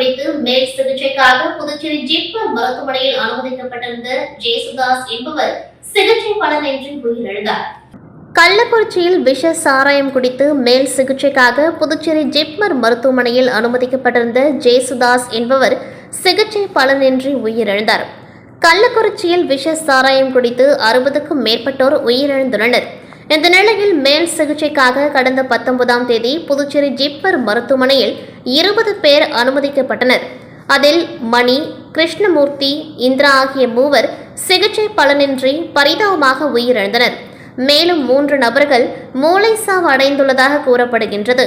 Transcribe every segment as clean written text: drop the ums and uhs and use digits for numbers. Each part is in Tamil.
குடித்து மேல் சிகிச்சைக்காக புதுச்சேரி ஜிப்மர் மருத்துவமனையில் அனுமதிக்கப்பட்டிருந்த ஜேசுதாஸ் என்பவர் சிகிச்சை பலனின்றி உயிரிழந்தார். கள்ளக்குறிச்சியில் விஷ சாராயம் குடித்து மேல் சிகிச்சைக்காக புதுச்சேரி ஜிப்மர் மருத்துவமனையில் அனுமதிக்கப்பட்டிருந்த ஜேசுதாஸ் என்பவர் சிகிச்சை பலனின்றி உயிரிழந்தார். கள்ளக்குறிச்சியில் விஷ சாராயம் குடித்து 60க்கும் மேற்பட்டோர் உயிரிழந்துள்ளனர். இந்த நிலையில் மேல் சிகிச்சைக்காக கடந்த 19ஆம் தேதி புதுச்சேரி ஜிப்மர் மருத்துவமனையில் 20 பேர் அனுமதிக்கப்பட்டனர். அதில் மணி, கிருஷ்ணமூர்த்தி, இந்திரா ஆகிய மூவர் சிகிச்சை பலனின்றி பரிதாபமாக உயிரிழந்தனர். மேலும் 3 நபர்கள் மூளைசாவு அடைந்துள்ளதாக கூறப்படுகின்றது.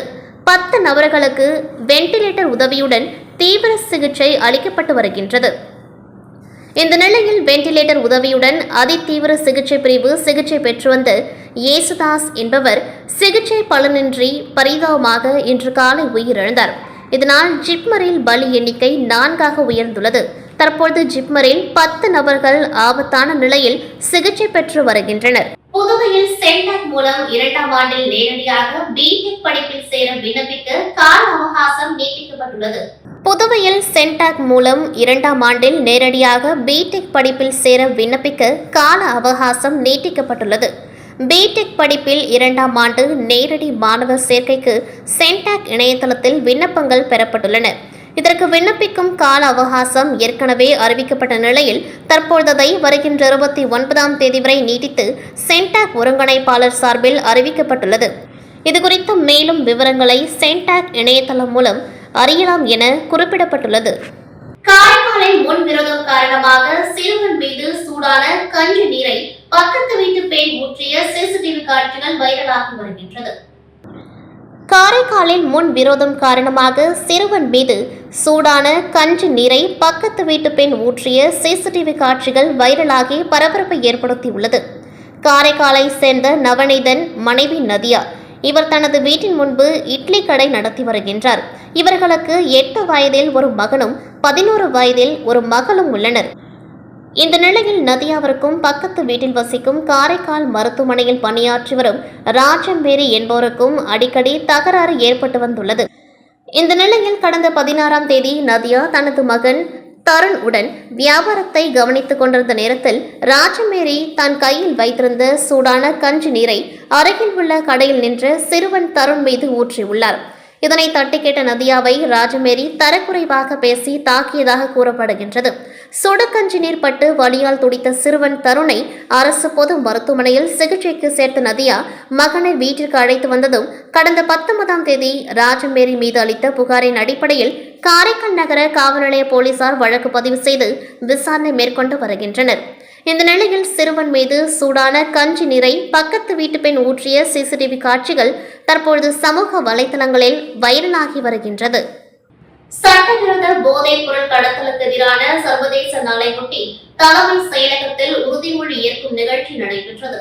10 நபர்களுக்கு வெண்டிலேட்டர் உதவியுடன் தீவிர சிகிச்சை அளிக்கப்பட்டு வருகின்றது. இந்த நிலையில் வெண்டிலேட்டர் உதவியுடன் அதிதீவிர சிகிச்சை பிரிவு சிகிச்சை பெற்று வந்த ஏசுதாஸ் என்பவர் சிகிச்சை பலனின்றி பரிதாபமாக இன்று காலை உயிரிழந்தார். இதனால் ஜிப்மரில் பலி எண்ணிக்கை 4ஆக உயர்ந்துள்ளது. தற்போது ஜிப்மரில் 10 நபர்கள் ஆபத்தான நிலையில் சிகிச்சை பெற்று வருகின்றனர். புதுவையில் சென்டாக் மூலம் 2ஆம் ஆண்டில் நேரடியாக பிடெக் படிப்பில் சேர விண்ணப்பிக்க கால அவகாசம் நீட்டிக்கப்பட்டுள்ளது. புதுவையில் சென்டாக் மூலம் 2ஆம் ஆண்டில் நேரடியாக பிடெக் படிப்பில் சேர விண்ணப்பிக்க கால அவகாசம் நீட்டிக்கப்பட்டுள்ளது. பிடெக் படிப்பில் 2ஆம் ஆண்டு நேரடி மாணவர் சேர்க்கைக்கு சென்டாக் இணையதளத்தில் விண்ணப்பங்கள் பெறப்பட்டுள்ளன. இதற்கு விண்ணப்பிக்கும் கால அவகாசம் ஏற்கனவே அறிவிக்கப்பட்ட நிலையில் தற்போதை வருகின்ற 29ஆம் தேதி வரை நீட்டித்து சென்டாக் ஒருங்கிணைப்பாளர் சார்பில் அறிவிக்கப்பட்டுள்ளது. இதுகுறித்து மேலும் விவரங்களை சென்டாக் இணையதளம் மூலம் அறியலாம் என குறிப்பிடப்பட்டுள்ளது. காரைக்காலில் முன்விரோதம் காரணமாக சிறுவன் மீது சூடான கஞ்சி நீரை பக்கத்து வீட்டு பெண் ஊற்றிய சிசிடிவி காட்சிகள் வைரலாகி வருகின்றது. காரைக்காலில் முன் விரோதம் காரணமாக சிறுவன் மீது சூடான கஞ்சி நீரை பக்கத்து வீட்டு பெண் ஊற்றிய சிசிடிவி காட்சிகள் வைரலாகி பரபரப்பை ஏற்படுத்தியுள்ளது. காரைக்காலை சேர்ந்த நவநீதன் மனைவி நதியா. இவர் தனது வீட்டின் முன்பு இட்லி கடை நடத்தி வருகின்றார். இவர்களுக்கு 8 வயதில் ஒரு மகனும் 11 வயதில் ஒரு மகளும் உள்ளனர். இந்த நிலையில் நதியாவிற்கும் பக்கத்து வீட்டில் வசிக்கும் காரைக்கால் மருத்துவமனையில் பணியாற்றி வரும் ராஜம்பேரி என்பவருக்கும் அடிக்கடி தகராறு ஏற்பட்டு வந்துள்ளது. இந்த நிலையில் கடந்த 16ஆம் தேதி நதியா தனது மகன் தருண் உடன் வியாபாரத்தை கவனித்துக் கொண்டிருந்த நேரத்தில் ராஜமேரி தன் கையில் வைத்திருந்த சூடான கஞ்சி நீரை அருகில் உள்ள கடையில் நின்ற சிறுவன் தருண் மீது ஊற்றியுள்ளார். இதனை தட்டி கேட்ட நதியாவை ராஜமேரி தரக்குறைவாக பேசி தாக்கியதாக கூறப்படுகின்றது. சுடுகஞ்சி நீர் பட்டு வலியால் துடித்த சிறுவன் தருணை அரசு பொது மருத்துவமனையில் சிகிச்சைக்கு சேர்த்த நதியா மகனை வீட்டிற்கு அழைத்து வந்ததும் கடந்த 19ஆம் தேதி ராஜமேரி மீது அளித்த புகாரின் அடிப்படையில் காரைக்கால் நகர காவல் நிலைய போலீசார் வழக்கு பதிவு செய்து விசாரணை மேற்கொண்டு வருகின்றனர். இந்த நிலையில் சிறுவன் மீது சூடான கஞ்சி நீரை பக்கத்து வீட்டு பெண் ஊற்றிய சிசிடிவி காட்சிகள் தற்பொழுது சமூக வலைதளங்களில் வைரலாகி வருகின்றது. சட்டவிரோத போதைப் பொருள் கடத்தலுக்கு எதிரான சர்வதேச நாளையொட்டி தலைமை செயலகத்தில் உறுதிமொழி ஏற்கும் நிகழ்ச்சி நடைபெற்றது.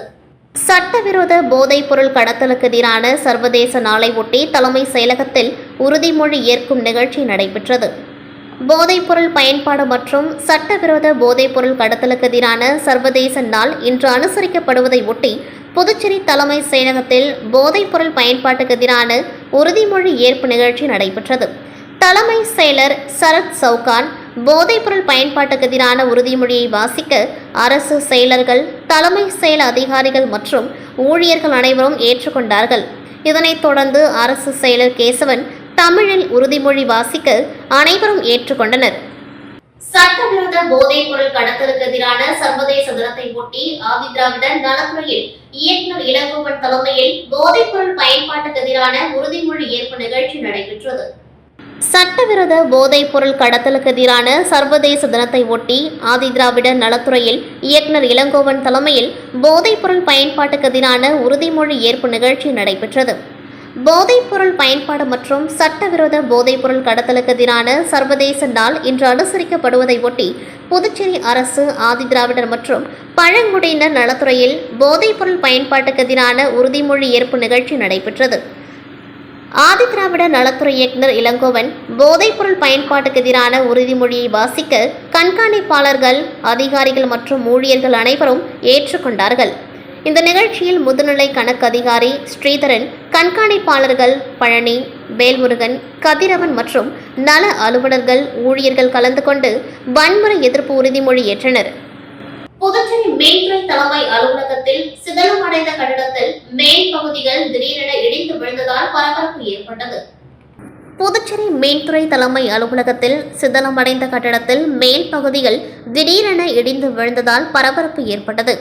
சட்டவிரோத போதைப் பொருள் கடத்தலுக்கு எதிரான சர்வதேச நாளை ஒட்டி தலைமை செயலகத்தில் உறுதிமொழி ஏற்கும் நிகழ்ச்சி நடைபெற்றது. போதைப்பொருள் பயன்பாடு மற்றும் சட்டவிரோத போதைப்பொருள் கடத்தலுக்கு எதிரான சர்வதேச நாள் இன்று அனுசரிக்கப்படுவதை ஒட்டி புதுச்சேரி தலைமை செயலகத்தில் போதைப்பொருள் பயன்பாட்டுக்கு எதிரான உறுதிமொழி ஏற்பு நிகழ்ச்சி நடைபெற்றது. தலைமை செயலர் சரத் சவுகான் போதைப்பொருள் பயன்பாட்டுக்கு எதிரான உறுதிமொழியை வாசிக்க அரசு செயலர்கள், தலைமை செயல் அதிகாரிகள் மற்றும் ஊழியர்கள் அனைவரும் ஏற்றுக்கொண்டார்கள். இதனைத் தொடர்ந்து அரசு செயலர் கேசவன் தமிழில் உறுதிமொழி வாசிக்க அனைவரும் ஏற்றுக்கொண்டனர். சட்டவிரோத போதைப் பொருள் கடத்தலுக்கு எதிரான சர்வதேச தினத்தை ஒட்டி ஆதிதிராவிட நலத்துறையில் இயக்குநர் இளங்கோவன் தலைமையில் போதைப் பொருள் பயன்பாட்டுக்கு எதிரான உறுதிமொழி ஏற்பு நிகழ்ச்சி நடைபெற்றது. சட்டவிரோத போதைப் பொருள் கடத்தலுக்கு எதிரான சர்வதேச தினத்தை ஒட்டி ஆதிதிராவிட நலத்துறையில் இயக்குநர் இளங்கோவன் தலைமையில் போதைப் பொருள் பயன்பாட்டுக்கு எதிரான உறுதிமொழி ஏற்பு நிகழ்ச்சி நடைபெற்றது. போதைப்பொருள் பயன்பாடு மற்றும் சட்டவிரோத போதைப்பொருள் கடத்தலுக்கு எதிரான சர்வதேச நாள் இன்று அனுசரிக்கப்படுவதை ஒட்டி புதுச்சேரி அரசு ஆதிதிராவிடர் மற்றும் பழங்குடியினர் நலத்துறையில் போதைப்பொருள் பயன்பாட்டுக்கு எதிரான உறுதிமொழி ஏற்பு நிகழ்ச்சி நடைபெற்றது. ஆதிதிராவிட நலத்துறை இயக்குநர் இளங்கோவன் போதைப்பொருள் பயன்பாட்டுக்கு எதிரான உறுதிமொழியை வாசிக்க கண்காணிப்பாளர்கள், அதிகாரிகள் மற்றும் ஊழியர்கள் அனைவரும் ஏற்றுக்கொண்டார்கள். இந்த நிகழ்ச்சியில் முதுநிலை கணக்கு அதிகாரி ஸ்ரீதரன், கண்காணிப்பாளர்கள் பழனி, வேல்முருகன், கதிரவன் மற்றும் நல அலுவலர்கள், ஊழியர்கள் கலந்து கொண்டு வன்முறை எதிர்ப்பு உறுதிமொழி ஏற்றனர். புதுச்சேரி மீன்துறை தலைமை அலுவலகத்தில் சிதலமடைந்த கட்டடத்தில் மேல் பகுதிகள் திடீரென இடிந்து விழுந்ததால் பரபரப்பு ஏற்பட்டது. புதுச்சேரி மீன்துறை தலைமை அலுவலகத்தில் சிதலமடைந்த கட்டடத்தில் மேல் பகுதிகள் திடீரென இடிந்து விழுந்ததால் பரபரப்பு ஏற்பட்டது.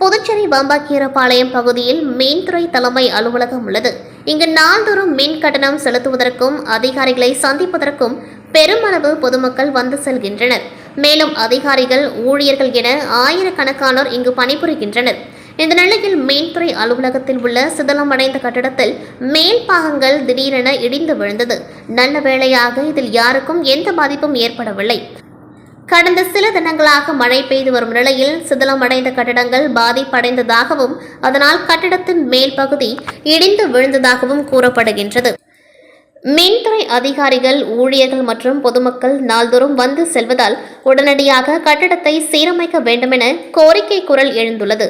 புதுச்சேரி வம்பாக்கீரபாளையம் பகுதியில் மீன்துறை தலைமை அலுவலகம் உள்ளது. இங்கு நாள்தோறும் மின் கட்டணம் செலுத்துவதற்கும் அதிகாரிகளை சந்திப்பதற்கும் பெருமளவு பொதுமக்கள் வந்து செல்கின்றனர். மேலும் அதிகாரிகள், ஊழியர்கள் என ஆயிரக்கணக்கானோர் இங்கு பணிபுரிகின்றனர். இந்த நிலையில் மீன்துறை அலுவலகத்தில் உள்ள சிதலமடைந்த கட்டடத்தில் மேல் பாகங்கள் திடீரென இடிந்து விழுந்தது. நல்ல வேளையாக இதில் யாருக்கும் எந்த பாதிப்பும் ஏற்படவில்லை. கடந்த சில தினங்களாக மழை பெய்து வரும் நிலையில் சிதலமடைந்த கட்டடங்கள் பாதிப்படைந்ததாகவும் அதனால் கட்டடத்தின் மேல் பகுதி இடிந்து விழுந்ததாகவும் கூறப்படுகின்றது. மின்துறை அதிகாரிகள், ஊழியர்கள் மற்றும் பொதுமக்கள் நாள்தோறும் வந்து செல்வதால் உடனடியாக கட்டடத்தை சீரமைக்க வேண்டுமென கோரிக்கை குரல் எழுந்துள்ளது.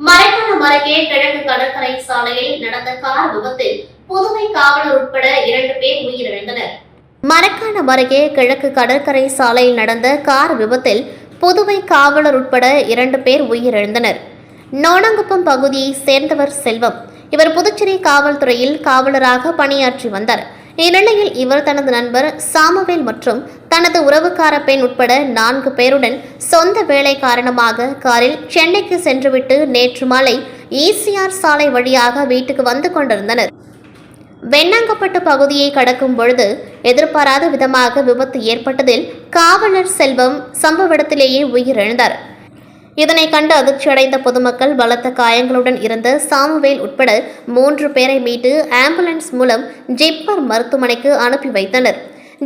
மரக்காணம் அருகே கிழக்கு கடற்கரை சாலையில் நடந்த கார் விபத்தில் புதுவை காவலர் உட்பட 2 பேர் உயிரிழந்தனர். மரக்காணம் அருகே கிழக்கு கடற்கரை சாலையில் நடந்த கார் விபத்தில் புதுவை காவலர் உட்பட 2 பேர் உயிரிழந்தனர். நோனங்குப்பம் பகுதியை சேர்ந்தவர் செல்வம். இவர் புதுச்சேரி காவல்துறையில் காவலராக பணியாற்றி வந்தார். இந்நிலையில் இவர் தனது நண்பர் சாமுவேல் மற்றும் தனது உறவுக்கார பெண் உட்பட 4 பேருடன் சொந்த வேலை காரணமாக காரில் சென்னைக்கு சென்றுவிட்டு நேற்று மாலை ஈசிஆர் சாலை வழியாக வீட்டுக்கு வந்து கொண்டிருந்தனர். வெண்ணாங்கப்பட்டு பகுதியை கடக்கும் பொழுது எதிர்பாராத விதமாக விபத்து ஏற்பட்டதில் காவலர் செல்வம் சம்பவ இடத்திலேயே உயிரிழந்தார். இதனை கண்டு அதிர்ச்சியடைந்த பொதுமக்கள் பலத்த காயங்களுடன் இருந்த சாமுவேல் உட்பட 3 பேரை மீட்டு ஆம்புலன்ஸ் மூலம் ஜிப்மர் மருத்துவமனைக்கு அனுப்பி வைத்தனர்.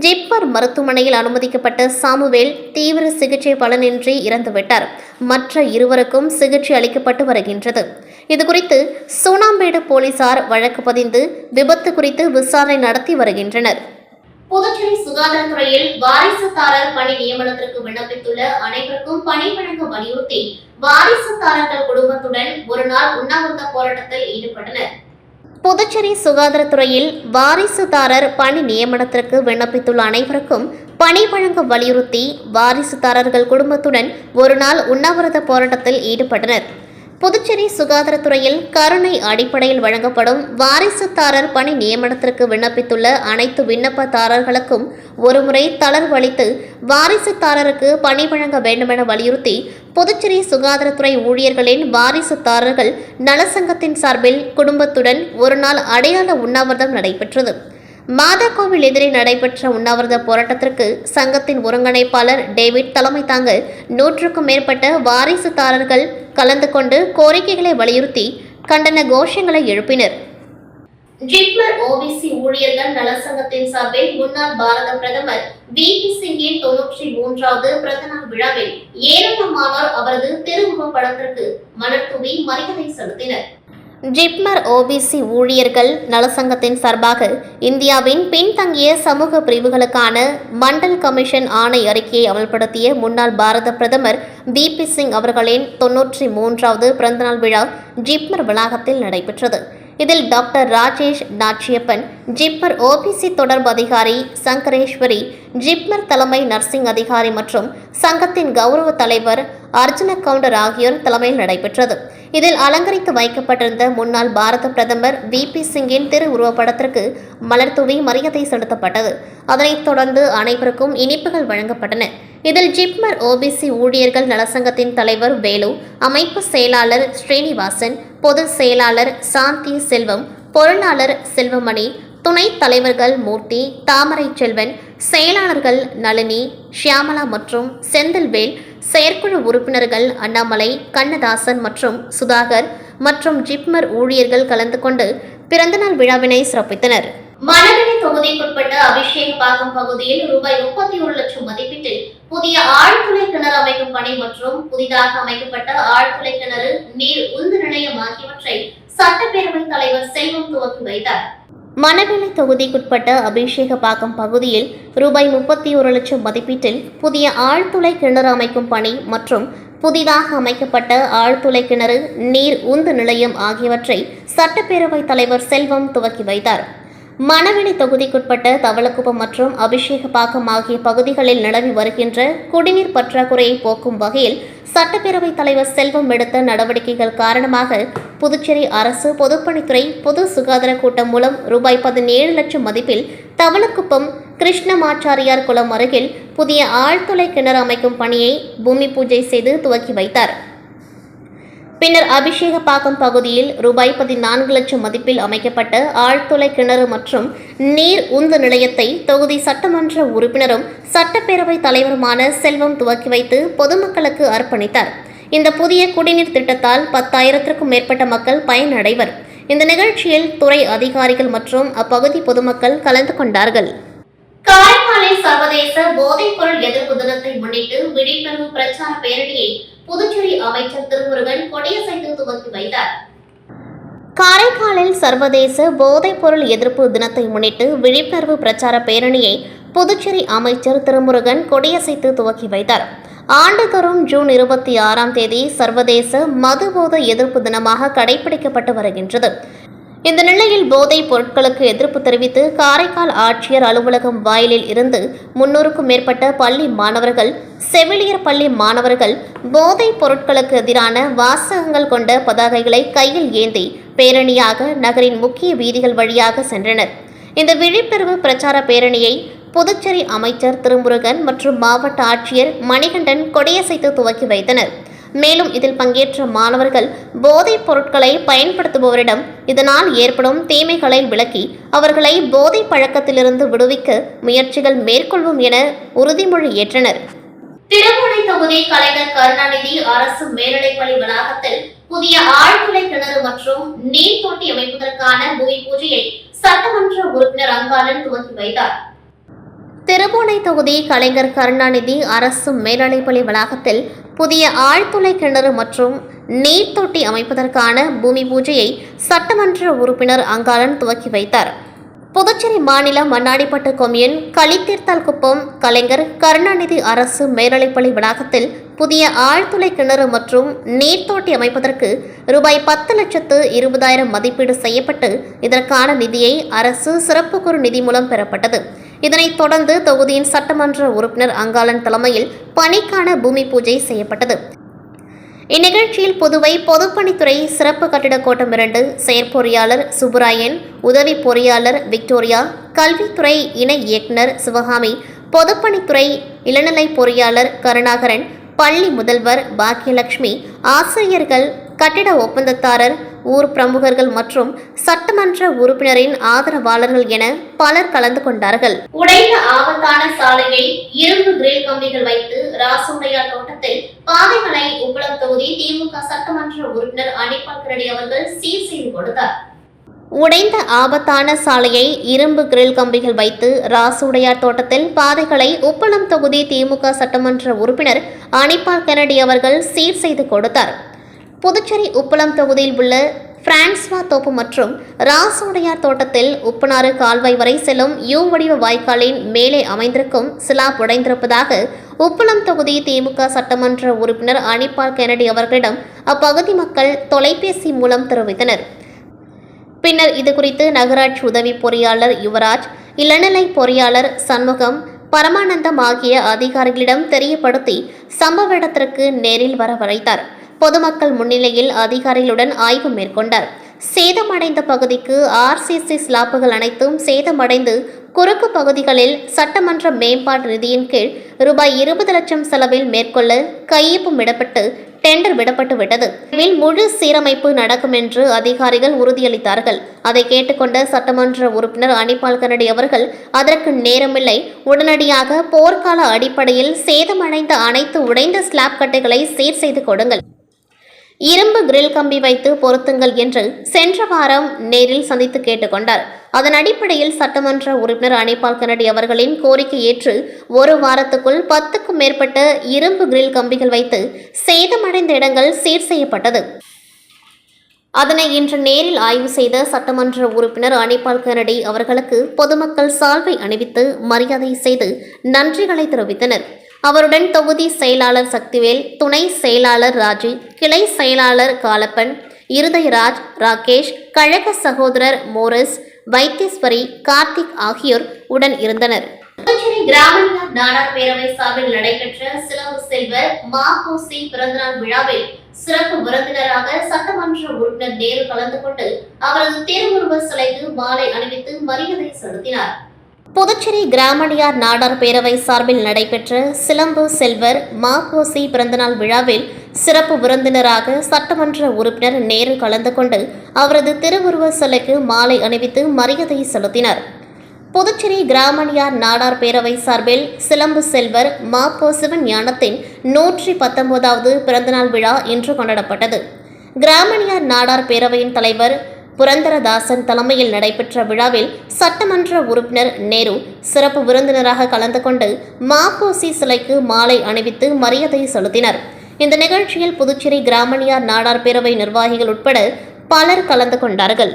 ஜிப்மர் மருத்துவமனையில் அனுமதிக்கப்பட்ட சாமுவேல் தீவிர சிகிச்சை பலனின்றி இறந்துவிட்டார். மற்ற 2 சிகிச்சை அளிக்கப்பட்டு வருகின்றது. இதுகுறித்து சூனாம்பேடு போலீசார் வழக்கு பதிந்து விபத்து குறித்து விசாரணை நடத்தி வருகின்றனர். புதுச்சேரி சுகாதாரத்துறையில் வாரிசுதாரர் பணி நியமனத்திற்கு விண்ணப்பித்துள்ள அனைவருக்கும் பணி வழங்க வலியுறுத்தி வாரிசுதாரர்கள் குடும்பத்துடன் ஒரு நாள் உண்ணாவிரத போராட்டத்தில் ஈடுபட்டனர். புதுச்சேரி சுகாதாரத்துறையில் வாரிசுதாரர் பணி நியமனத்திற்கு விண்ணப்பித்துள்ள அனைவருக்கும் பணி வழங்க வலியுறுத்தி வாரிசுதாரர்கள் குடும்பத்துடன் ஒரு நாள் உண்ணாவிரத போராட்டத்தில் ஈடுபட்டனர். புதுச்சேரி சுகாதாரத்துறையில் கருணை அடிப்படையில் வழங்கப்படும் வாரிசுதாரர் பணி நியமனத்திற்கு விண்ணப்பித்துள்ள அனைத்து விண்ணப்பதாரர்களுக்கும் ஒருமுறை தளர்வு அளித்து வாரிசுதாரருக்கு பணி வழங்க வேண்டுமென வலியுறுத்தி புதுச்சேரி சுகாதாரத்துறை ஊழியர்களின் வாரிசுதாரர்கள் நலசங்கத்தின் சார்பில் குடும்பத்துடன் ஒரு நாள் அடையாள உண்ணாவிரதம் நடைபெற்றது. மாதாக்கோவில் எதிரே நடைபெற்ற உண்ணாவிரத போராட்டத்திற்கு சங்கத்தின் ஒருங்கிணைப்பாளர் டேவிட் தலைமை தாங்க 100க்கும் மேற்பட்ட வாரிசுதாரர்கள் கலந்து கொண்டு கோரிக்கைகளை வலியுறுத்தி கண்டன கோஷங்களை எழுப்பினர். ஜிப்மர் ஓபிசி ஊழியர்கள் நலசங்கத்தின் சார்பில் முன்னாள் பாரத பிரதமர் VP சிங்கின் 93வது பிறந்தநாள் விழாவில் ஏராளமானோர் அவரது திருவுருவப் படத்திற்கு மலர் தூவி மரியாதை செலுத்தினர். ஜிப்மர் ஓபிசி ஊழியர்கள் நலசங்கத்தின் சார்பாக இந்தியாவின் பின்தங்கிய சமூக பிரிவுகளுக்கான மண்டல் கமிஷன் ஆணை அறிக்கையை அமல்படுத்திய முன்னாள் பாரத பிரதமர் VP சிங் அவர்களின் 93வது பிறந்தநாள் விழா ஜிப்மர் வளாகத்தில் நடைபெற்றது. இதில் டாக்டர் ராஜேஷ் நாச்சியப்பன், ஜிப்மர் ஓபிசி தொடர்பு அதிகாரி சங்கரேஸ்வரி, ஜிப்மர் தலைமை நர்சிங் அதிகாரி மற்றும் சங்கத்தின் கௌரவ தலைவர் அர்ஜுன கவுண்டர் ஆகியோர் தலைமையில் நடைபெற்றது. இதில் அலங்கரித்து வைக்கப்பட்டிருந்த முன்னாள் பாரத பிரதமர் VP சிங்கின் திருவுருவப்படத்திற்கு மலர் தூவி மரியாதை செலுத்தப்பட்டது. அதனைத் தொடர்ந்து அனைவருக்கும் இனிப்புகள் வழங்கப்பட்டன. இதில் ஜிப்மர் ஓபிசி ஊழியர்கள் நலசங்கத்தின் தலைவர் வேலு, அமைப்பு செயலாளர் ஸ்ரீனிவாசன், பொதுச் செயலாளர் சாந்தி செல்வம், பொருளாளர் செல்வமணி, துணைத் தலைவர்கள் மூர்த்தி, தாமரை செல்வன், செயலாளர்கள் நளினி, ஷியாமலா மற்றும் செந்தில்வேல், செயற்குழு உறுப்பினர்கள் அண்ணாமலை, கண்ணதாசன் மற்றும் சுதாகர் மற்றும் ஜிப்மர் ஊழியர்கள் கலந்து கொண்டு பிறந்தநாள் விழாவினை சிறப்பித்தனர். மணவெளி தொகுதிக்குட்பட்ட அபிஷேகபாக்கம் பகுதியில் ரூபாய் 31 லட்சம் மதிப்பீட்டில் புதிய ஆழ்துளை கிணறு அமைக்கும் பணி மற்றும் புதிதாக அமைக்கப்பட்ட ஆழ்துளை கிணறு, நீர் உந்து நிலையம் ஆகியவற்றை சட்டப்பேரவைத் தலைவர் செல்வம் துவக்கி வைத்தார். மணவெளி தொகுதிக்குட்பட்ட அபிஷேகபாக்கம் பகுதியில் ரூபாய் 31 லட்சம் மதிப்பீட்டில் புதிய ஆழ்துளை கிணறு அமைக்கும் பணி மற்றும் புதிதாக அமைக்கப்பட்ட ஆழ்துளை கிணறு, நீர் உந்து நிலையம் ஆகியவற்றை சட்டப்பேரவைத் தலைவர் செல்வம் துவக்கி வைத்தார். மணவெளி தொகுதிக்குட்பட்ட தவளக்குப்பம் மற்றும் அபிஷேகப்பாக்கம் ஆகிய பகுதிகளில் நிலவி வருகின்ற குடிநீர் பற்றாக்குறையை போக்கும் வகையில் சட்டப்பேரவைத் தலைவர் செல்வம் எடுத்த நடவடிக்கைகள் காரணமாக புதுச்சேரி அரசு பொதுப்பணித்துறை பொது சுகாதார கூட்டம் மூலம் ரூபாய் 17 லட்சம் மதிப்பில் தவளக்குப்பம் கிருஷ்ணமாச்சாரியார் குளம் அருகில் புதிய ஆழ்துளை கிணறு அமைக்கும் பணியை பூமி பூஜை செய்து துவக்கி வைத்தார். பின்னர் அபிஷேகப்பாக்கம் பகுதியில் ரூபாய் 14 லட்சம் மதிப்பில் அமைக்கப்பட்ட ஆழ்துளை கிணறு மற்றும் நீர் உந்து நிலையத்தை தொகுதி சட்டமன்ற உறுப்பினரும் சட்டப்பேரவைத் தலைவருமான செல்வம் துவக்கி வைத்து பொதுமக்களுக்கு அர்ப்பணித்தார். இந்த புதிய குடிநீர் திட்டத்தால் 10,000க்கும் மேற்பட்ட மக்கள் பயனடைவர். இந்த நிகழ்ச்சியில் துறை அதிகாரிகள் மற்றும் அப்பகுதி பொதுமக்கள் கலந்து கொண்டார்கள். காரைக்காலில் சர்வதேச போதைப் பொருள் எதிர்ப்பு தினத்தை முன்னிட்டு விழிப்புணர்வு பிரச்சார பேரணியை புதுச்சேரி அமைச்சர் திருமுருகன் கொடியசைத்து துவக்கி வைத்தார். காரைக்காலில் சர்வதேச போதைப் பொருள் எதிர்ப்பு தினத்தை முன்னிட்டு விழிப்புணர்வு பிரச்சார பேரணியை புதுச்சேரி அமைச்சர் திருமுருகன் கொடியசைத்து துவக்கி வைத்தார். ஆண்டுதோறும் ஜூன் 26ஆம் தேதி சர்வதேச மதுபோதை எதிர்ப்பு தினமாக கடைபிடிக்கப்பட்டு வருகின்றது. இந்த நிலையில் போதைப் பொருட்களுக்கு எதிர்ப்பு தெரிவித்து காரைக்கால் ஆட்சியர் அலுவலகம் வாயிலில் இருந்து 300க்கும் மேற்பட்ட பள்ளி மாணவர்கள், செவிலியர் பள்ளி மாணவர்கள் போதைப் பொருட்களுக்கு எதிரான வாசகங்கள் கொண்ட பதாகைகளை கையில் ஏந்தி பேரணியாக நகரின் முக்கிய வீதிகள் வழியாக சென்றனர். இந்த விழிப்புணர்வு பிரச்சார பேரணியை புதுச்சேரி அமைச்சர் திருமுருகன் மற்றும் மாவட்ட ஆட்சியர் மணிகண்டன் கொடியசைத்து துவக்கி வைத்தனர். மேலும் இதில் பங்கேற்ற மாணவர்கள் போதைப் பொருட்களை பயன்படுத்துபவரிடம் இதனால் ஏற்படும் தீமைகளை விளக்கி அவர்களை போதை பழக்கத்திலிருந்து விடுவிக்க முயற்சிகள் மேற்கொள்வோம் என உறுதிமொழி ஏற்றனர். திருமுனை தொகுதி கலைஞர் கருணாநிதி அரசு மேல்நிலைப்பள்ளி வளாகத்தில் புதிய ஆழ்துளை கிணறு மற்றும் நீர் தொட்டி அமைப்பதற்கான பூமி பூஜையை சட்டமன்ற உறுப்பினர் அங்காளன் துவக்கி வைத்தார். திருபுவனை தொகுதி கலைஞர் கருணாநிதி அரசு மேல்நிலைப்பள்ளி வளாகத்தில் புதிய ஆழ்துளை கிணறு மற்றும் நீர் தொட்டி அமைப்பதற்கான பூமி பூஜையை சட்டமன்ற உறுப்பினர் அங்காளன் துவக்கி வைத்தார். புதுச்சேரி மாநிலம் மண்ணாடிப்பட்டு கொம்யூன் களித்தீர்த்தால் குப்பம் கலைஞர் கருணாநிதி அரசு மேல்நிலைப்பள்ளி வளாகத்தில் புதிய ஆழ்துளை கிணறு மற்றும் நீர் தொட்டி அமைப்பதற்கு ரூபாய் 10,20,000 மதிப்பீடு செய்யப்பட்டு இதற்கான நிதியை அரசு சிறப்பு குறு நிதி மூலம் பெறப்பட்டது. இதனைத் தொடர்ந்து தொகுதியின் சட்டமன்ற உறுப்பினர் அங்காளன் தலைமையில் பணிக்கான பூமி பூஜை செய்யப்பட்டது. இந்நிகழ்ச்சியில் புதுவை பொதுப்பணித்துறை சிறப்பு கட்டிட கோட்டம் 2 செயற்பொறியாளர் சுப்புராயன், உதவி பொறியாளர் விக்டோரியா, கல்வித்துறை இணை இயக்குநர் சிவகாமி, பொதுப்பணித்துறை இளநிலை பொறியாளர் கருணாகரன், பள்ளி முதல்வர் பாக்கியலட்சுமி, ஆசிரியர்கள், கட்டிட ஒப்பந்ததாரர், ஊர் பிரமுகர்கள் மற்றும் சட்டமன்ற உறுப்பினரின் ஆதரவாளர்கள் என பலர் கலந்து கொண்டார்கள். உடைந்த ஆபத்தான சாலையை இரும்பு கிரில் கம்பிகள் வைத்து ராசுடையார் தோட்டத்தில் பாதைகளை உப்பளம் தொகுதி திமுக சட்டமன்ற உறுப்பினர் அனிபால் கரடி அவர்கள் சீர் செய்து கொடுத்தார். உடைந்த ஆபத்தான சாலையை இரும்பு கிரில் கம்பிகள் வைத்து ராசுடையார் தோட்டத்தில் பாதைகளை உப்பளம் தொகுதி திமுக சட்டமன்ற உறுப்பினர் அனிபால் கெனடி அவர்கள் சீர் செய்து கொடுத்தார். புதுச்சேரி உப்பளம் தொகுதியில் உள்ள பிரான்ஸ்வா தோப்பு மற்றும் ராசுடையார் தோட்டத்தில் உப்பனாறு கால்வாய் வரை செல்லும் யூ வடிவ வாய்க்காலின் மேலே அமைந்திருக்கும் ஸ்லாப் உடைந்திருப்பதாக உப்பளம் தொகுதி திமுக சட்டமன்ற உறுப்பினர் அனிபால் கெனடி அவர்களிடம் அப்பகுதி மக்கள் தொலைபேசி மூலம் தெரிவித்தனர். பின்னர் இதுகுறித்து நகராட்சி உதவி பொறியாளர் யுவராஜ், இளநிலை பொறியாளர் சண்முகம், பரமானந்தம் ஆகிய அதிகாரிகளிடம் தெரியப்படுத்தி சம்பவ இடத்திற்கு நேரில் வரவழைத்தார். பொதுமக்கள் முன்னிலையில் அதிகாரிகளுடன் ஆய்வு மேற்கொண்டார். சேதமடைந்த பகுதிக்கு ஆர்சிசி ஸ்லாப்புகள் அனைத்தும் சேதமடைந்து குறுக்கு பகுதிகளில் சட்டமன்ற மேம்பாட்டு நிதியின் கீழ் ரூபாய் 20 லட்சம் செலவில் மேற்கொள்ள கையொப்பமிடப்பட்டு டெண்டர் விடப்பட்டு விட்டது. இதில் முழு சீரமைப்பு நடக்கும் என்று அதிகாரிகள் உறுதியளித்தார்கள். அதை கேட்டுக்கொண்ட சட்டமன்ற உறுப்பினர் அனிபால் கரடி அவர்கள் அதற்கு நேரமில்லை, உடனடியாக போர்க்கால அடிப்படையில் சேதமடைந்த அனைத்து உடைந்த ஸ்லாப் கட்டைகளை சீர் செய்து கொடுங்கள், இரும்பு கிரில் கம்பி வைத்து பொருத்துங்கள் என்று சென்ற வாரம் நேரில் சந்தித்து கேட்டுக்கொண்டார். அதன் அடிப்படையில் சட்டமன்ற உறுப்பினர் அனிபால் கெனடி அவர்களின் கோரிக்கை ஏற்று ஒரு வாரத்துக்குள் 10க்கும் மேற்பட்ட இரும்பு கிரில் கம்பிகள் வைத்து சேதமடைந்த இடங்கள் சீர் செய்யப்பட்டது. அதனை இன்று நேரில் ஆய்வு செய்த சட்டமன்ற உறுப்பினர் அனிபால் கெனடி அவர்களுக்கு பொதுமக்கள் சால்வை அணிவித்து மரியாதை செய்து நன்றிகளை தெரிவித்தனர். அவருடன் தொகுதி செயலாளர் சக்திவேல், துணை செயலாளர் ராஜு, கிளை செயலாளர் காலப்பன், இருதயராஜ், ராகேஷ், கழக சகோதரர் மோரிஸ், வைத்தீஸ்வரி, கார்த்திக் ஆகியோர் உடன் இருந்தனர். புதுச்சேரி கிராமணியார் நாடார் பேரவை சார்பில் நடைபெற்ற சிலம்பு செல்வர் மா.பொ.சி. பிறந்தநாள் விழாவில் சிறப்பு விருந்தினராக சட்டமன்ற உறுப்பினர் நேரு கலந்து கொண்டு அவரது திருவுருவ சிலைக்கு மாலை அணிவித்து மரியாதை செலுத்தினார். புதுச்சேரி கிராமணியார் நாடார் பேரவை சார்பில் நடைபெற்ற சிலம்பு செல்வர் மா.பொ.சி. பிறந்தநாள் விழாவில் சிறப்பு விருந்தினராக சட்டமன்ற உறுப்பினர் நேரு கலந்து கொண்டு அவரது திருவுருவ சிலைக்கு மாலை அணிவித்து மரியாதை செலுத்தினார். புதுச்சேரி கிராமணியார் நாடார் பேரவை சார்பில் சிலம்பு செல்வர் மா.பொ. சிவஞானத்தின் 119வது பிறந்தநாள் விழா இன்று கொண்டாடப்பட்டது. கிராமணியார் நாடார் பேரவையின் தலைவர் புரந்தரதாசன் தலைமையில் நடைபெற்ற விழாவில் சட்டமன்ற உறுப்பினர் நேரு சிறப்பு விருந்தினராக கலந்து கொண்டு மா.பொ.சி. சிலைக்கு மாலை அணிவித்து மரியாதை செலுத்தினர். இந்த நிகழ்ச்சியில் புதுச்சேரி கிராமணியார் நாடார் பேரவை நிர்வாகிகள் உட்பட பலர் கலந்து கொண்டார்கள்.